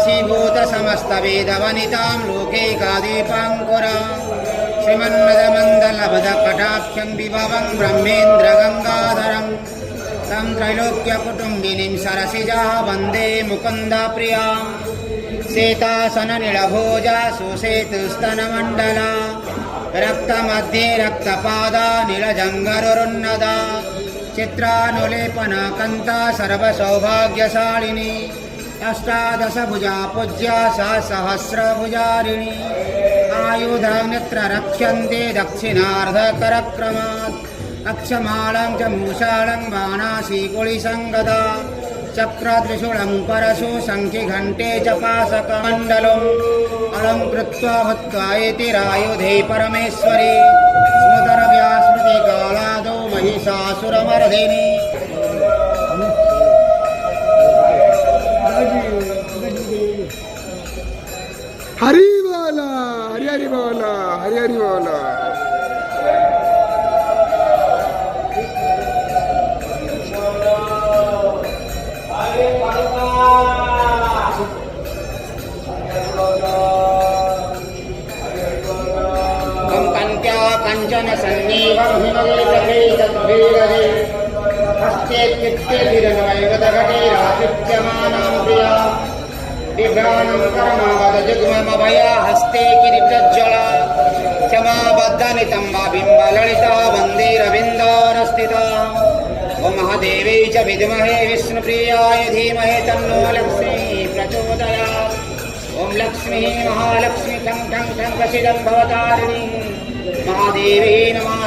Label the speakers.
Speaker 1: वशीभूत समस्त वेदवनितां लोकैकादीपाङ्कुरा श्रीमन्मदमण्डलभदकटाक्षं विभवं ब्रह्मेन्द्र गंगाधरं तं त्रैलोक्यकुटुम्बिनीं सरसिजा वन्दे मुकुन्दप्रियां श्वेतासननीलभोजा सुसेतुस्तनमण्डला रक्तमध्ये रक्तपादा नीलजङ्गरुन्नदा चित्रानुलेपना कन्ता सर्वसौभाग्यशालिनी अष्टादशभुजा पूज्या सा सहस्रभुजारिणी आयुधमित्र रक्ष्यन्ते दक्षिणार्धकरक्रमात् अक्षमालं च मूषालं बाणासीकुलिशं गदा चक्रत्रिशूलं परशु शङ्खिघण्टे च पाशकमण्डलम् अलङ्कृत्वा भूत्वा एतिरायुधे परमेश्वरी स्मृतरव्यास्मृतिकालादौ महिषासुरमर्दिनी
Speaker 2: हरि बोला हरि हरि बोला हरि हरि बोला।
Speaker 1: कंचन सन्नीवं हिमवेदके तद्वीरहे हस्ते चित्ते विरनवैवतघटे राशिच्यमानां प्रिया विभ्राणं कर्मवदजुग्ममभया हस्ते किरीटज्ज्वला क्षमाबद्धनितम्बा बिम्बललिता वन्देरविन्दोरस्थिता ॐ महादेवी च विद्महे विष्णुप्रियाय धीमहि तन्नो लक्ष्मी प्रचोदयात् ॐ लक्ष्मी महालक्ष्मी ठं ठं ठं प्रसीदं भवतारिणी महादेवी नमः।